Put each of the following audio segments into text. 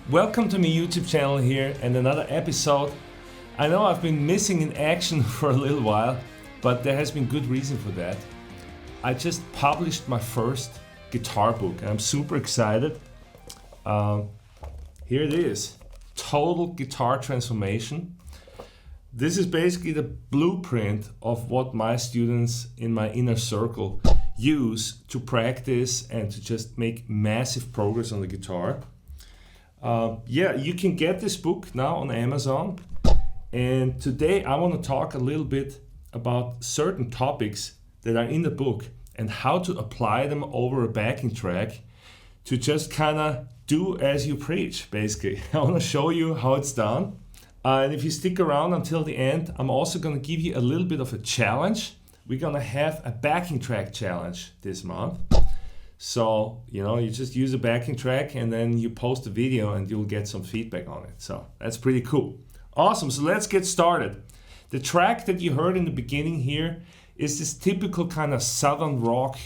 Welcome to my YouTube channel here and another episode. I know I've been missing in action for a little while, but there has been good reason for that. I just published my first guitar book and I'm super excited. Here it is, Total Guitar Transformation. This is basically the blueprint of what my students in my inner circle use to practice and to just make massive progress on the guitar. You can get this book now on Amazon. And today I want to talk a little bit about certain topics that are in the book and how to apply them over a backing track to just kind of do as you preach, basically. I want to show you how it's done. And if you stick around until the end, I'm also going to give you a little bit of a challenge. We're going to have a backing track challenge this month. So, you just use a backing track and then you post a video and you'll get some feedback on it. So that's pretty cool. Awesome, so let's get started. The track that you heard in the beginning here is this typical kind of southern rock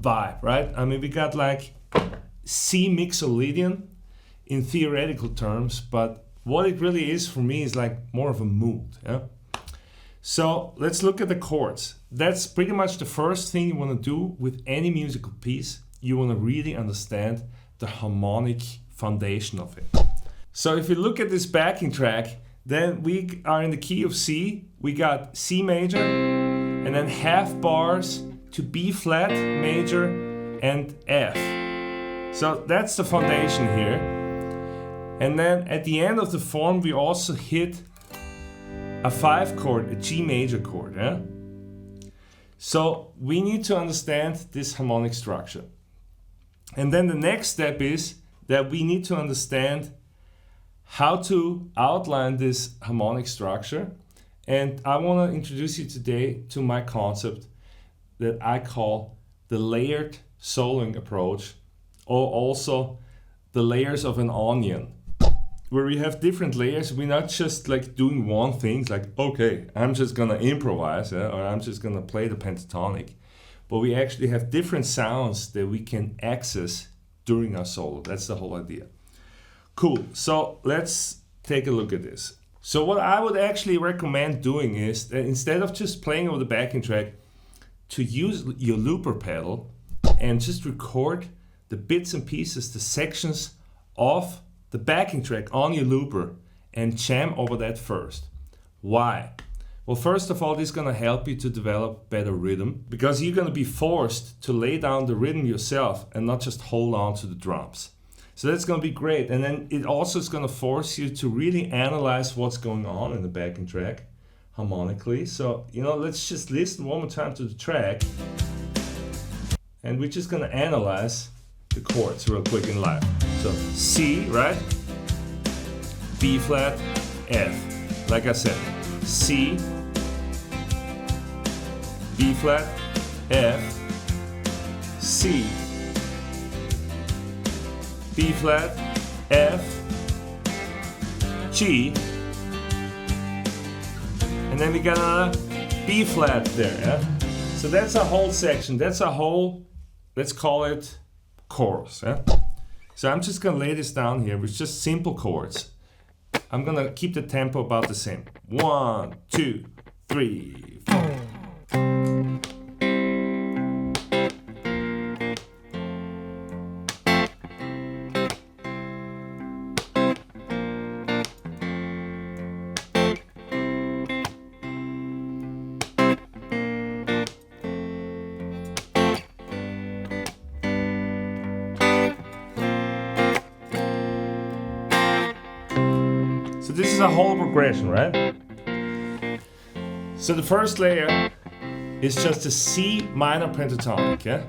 vibe, right? I mean, we got like C mixolydian in theoretical terms, but what it really is for me is like more of a mood. Yeah? So let's look at the chords. That's pretty much the first thing you want to do with any musical piece. You want to really understand the harmonic foundation of it. So if you look at this backing track, then we are in the key of C. We got C major and then half bars to B flat major and F. So that's the foundation here. And then at the end of the form, we also hit a 5 chord, a G major chord. Yeah? So we need to understand this harmonic structure. And then the next step is that we need to understand how to outline this harmonic structure. And I want to introduce you today to my concept that I call the layered soloing approach, or also the layers of an onion, where we have different layers. We're not just like doing one thing, like, okay, I'm just gonna improvise, or I'm just gonna play the pentatonic. But we actually have different sounds that we can access during our solo. That's the whole idea. Cool, so let's take a look at this. So what I would actually recommend doing is that instead of just playing over the backing track, to use your looper pedal and just record the bits and pieces, the sections of the backing track on your looper and jam over that first. Why? Well, first of all, this is going to help you to develop better rhythm because you're going to be forced to lay down the rhythm yourself and not just hold on to the drums. So that's going to be great. And then it also is going to force you to really analyze what's going on in the backing track harmonically. So, let's just listen one more time to the track. And we're just going to analyze the chords real quick in live. So C, right? B flat, F. Like I said, C, B flat, F, C, B flat, F, G, and then we got another B flat there. Yeah? So that's a whole section. That's a whole, let's call it chorus. Yeah? So I'm just gonna lay this down here with just simple chords. I'm gonna keep the tempo about the same. 1, 2, 3, 4. So this is a whole progression, right? So the first layer is just a C minor pentatonic, yeah?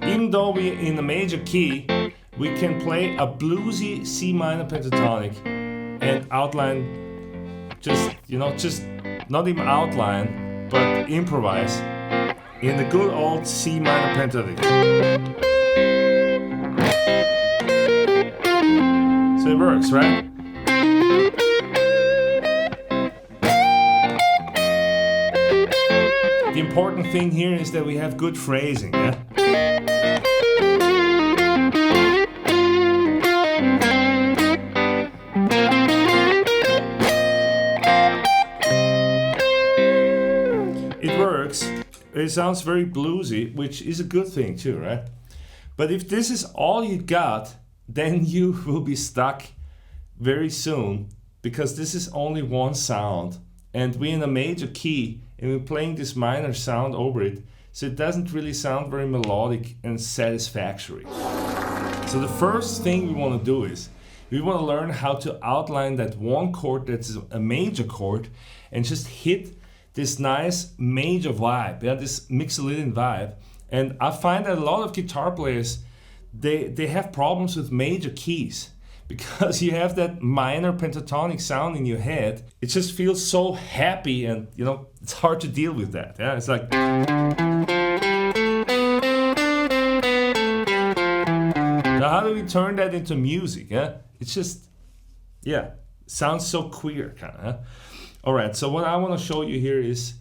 Even though we're in a major key, we can play a bluesy C minor pentatonic and outline just not even outline, but improvise in the good old C minor pentatonic. So it works, right? The important thing here is that we have good phrasing, yeah? it sounds very bluesy, which is a good thing too, right? But if this is all you got, then you will be stuck very soon, because this is only one sound and we're in a major key and we're playing this minor sound over it, so it doesn't really sound very melodic and satisfactory. So the first thing we want to do is we want to learn how to outline that one chord that's a major chord and just hit this nice major vibe, yeah, this Mixolydian vibe. And I find that a lot of guitar players, they have problems with major keys because you have that minor pentatonic sound in your head. It just feels so happy, and you know, it's hard to deal with that. Yeah, it's like, now how do we turn that into music? Yeah, it's just, yeah, sounds so queer kind of. Huh? All right, so what I want to show you here is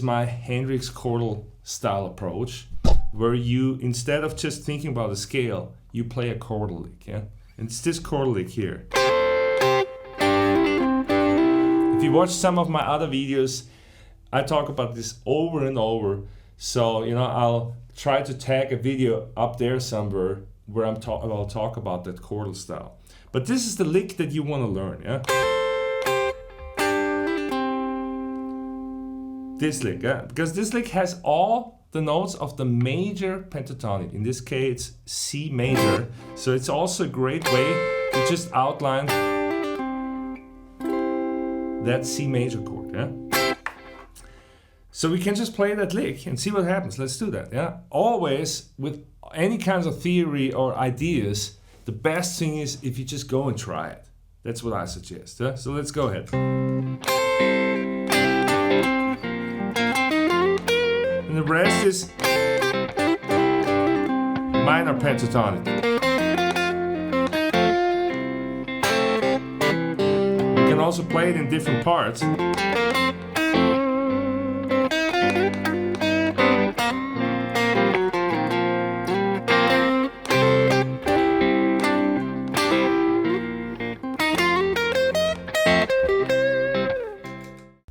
my Hendrix chordal style approach, where you, instead of just thinking about a scale, you play a chordal lick. Yeah, and it's this chordal lick here. If you watch some of my other videos, I talk about this over and over. So you know, I'll try to tag a video up there somewhere where I'll talk about that chordal style. But this is the lick that you want to learn. Yeah. This lick, because this lick has all the notes of the major pentatonic. In this case, it's C major. So it's also a great way to just outline that C major chord. Yeah. So we can just play that lick and see what happens. Let's do that. Yeah. Always with any kinds of theory or ideas, the best thing is if you just go and try it. That's what I suggest. Yeah? So let's go ahead. And the rest is minor pentatonic. You can also play it in different parts.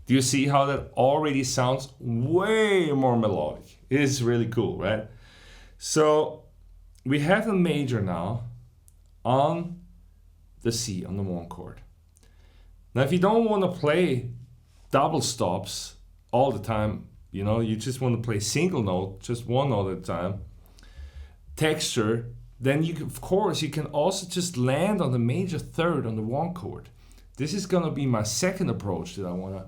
Do you see how that already sounds way more melodic? It is really cool, right? So we have a major now on the C, on the 1 chord. Now if you don't want to play double stops all the time, you know, you just want to play single note, just one note at a time, texture, then you can, of course, you can also just land on the major 3rd on the 1 chord. This is going to be my second approach that I want to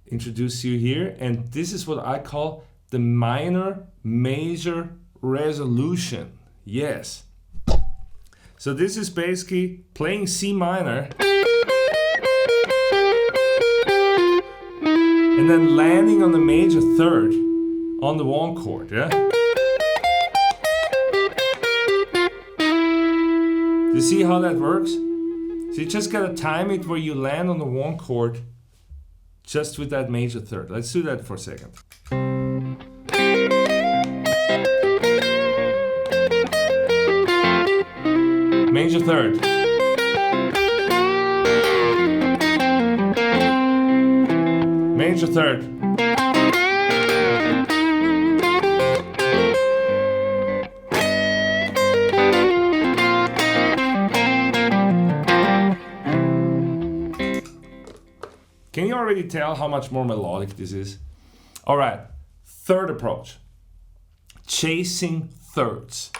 introduce you here, and this is what I call the minor major resolution. Yes. So this is basically playing C minor and then landing on the major 3rd on the 1 chord. Yeah. Do you see how that works? So you just gotta time it where you land on the 1 chord just with that major 3rd. Let's do that for a second. Major 3rd. Major 3rd. Can you already tell how much more melodic this is? All right, 3rd approach, chasing thirds.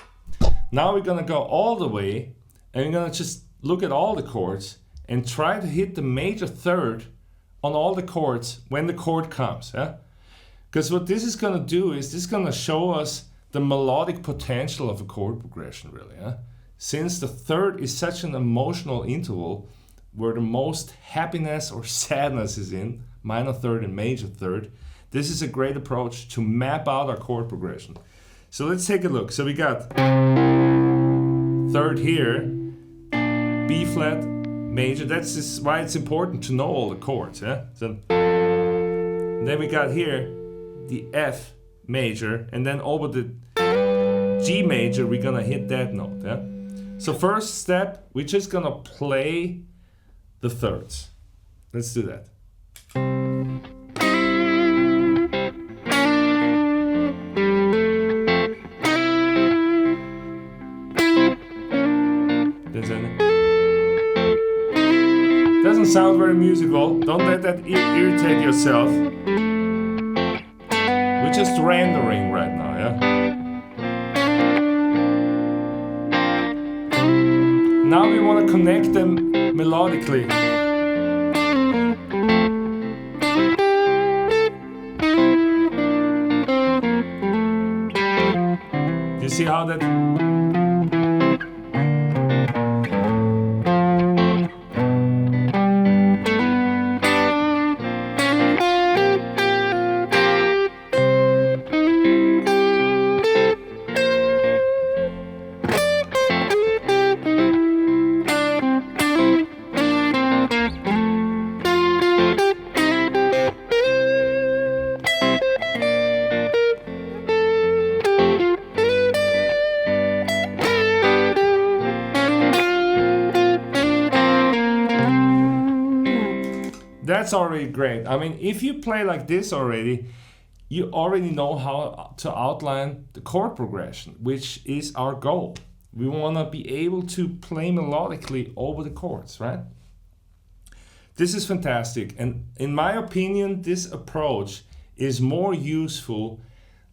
Now we're gonna go all the way and we're gonna just look at all the chords and try to hit the major 3rd on all the chords when the chord comes. Yeah? Because what this is gonna do is this is gonna show us the melodic potential of a chord progression, really. Yeah? Since the 3rd is such an emotional interval, where the most happiness or sadness is in, minor 3rd and major 3rd, this is a great approach to map out our chord progression. So let's take a look. So we got 3rd here, B flat, major. That's just why it's important to know all the chords. Yeah? So then we got here the F major, and then over the G major, we're gonna hit that note. Yeah? So first step, we're just gonna play the 3rds. Let's do that. Doesn't sound very musical. Don't let that irritate yourself. We're just rendering right now, yeah? Now we want to connect them melodically. You see how that... That's already great. I mean, if you play like this already, you already know how to outline the chord progression, which is our goal. We want to be able to play melodically over the chords, right? This is fantastic. And in my opinion, this approach is more useful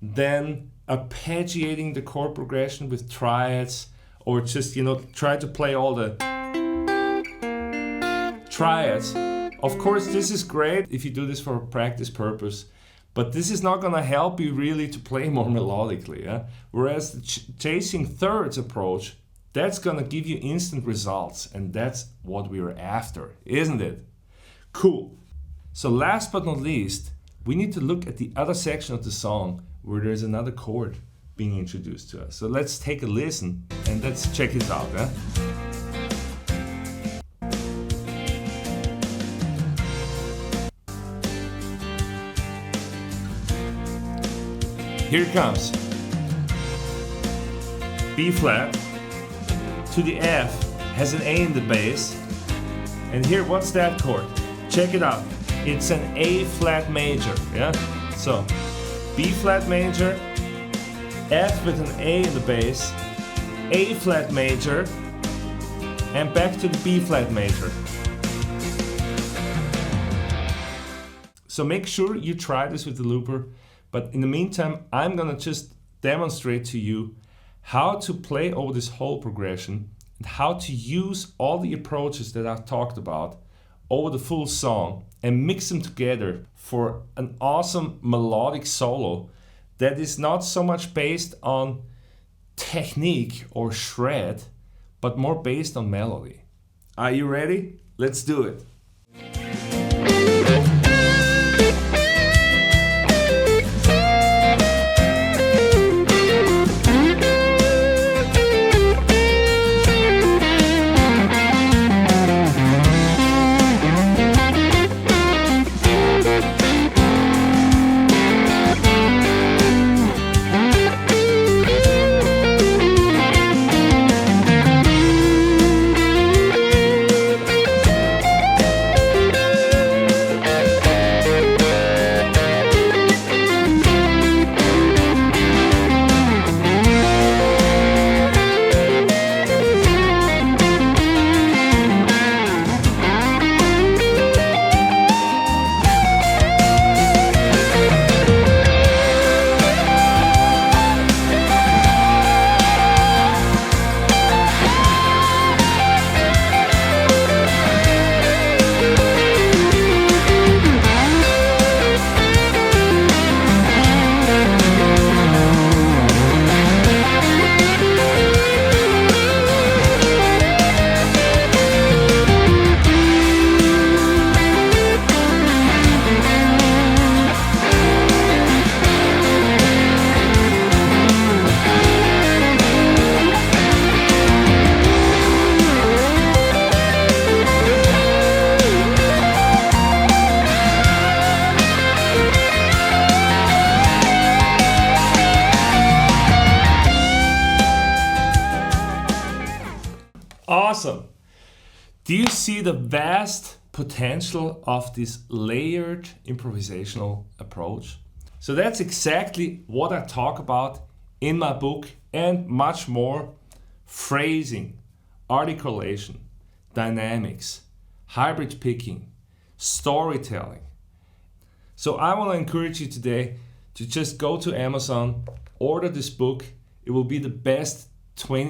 than arpeggiating the chord progression with triads, or just, try to play all the triads. Of course, this is great if you do this for practice purpose, but this is not going to help you really to play more melodically. Yeah? Whereas the chasing thirds approach, that's going to give you instant results, and that's what we're after, isn't it? Cool. So last but not least, we need to look at the other section of the song where there's another chord being introduced to us. So let's take a listen and let's check it out. Yeah? Here it comes. B flat to the F, has an A in the bass. And here, what's that chord? Check it out. It's an A flat major, yeah? So, B flat major, F with an A in the bass, A flat major, and back to the B flat major. So make sure you try this with the looper. But in the meantime, I'm gonna just demonstrate to you how to play over this whole progression and how to use all the approaches that I've talked about over the full song and mix them together for an awesome melodic solo that is not so much based on technique or shred, but more based on melody. Are you ready? Let's do it. Awesome. Do you see the vast potential of this layered improvisational approach? So that's exactly what I talk about in my book and much more. Phrasing, articulation, dynamics, hybrid picking, storytelling. So I want to encourage you today to just go to Amazon, order this book. It will be the best 20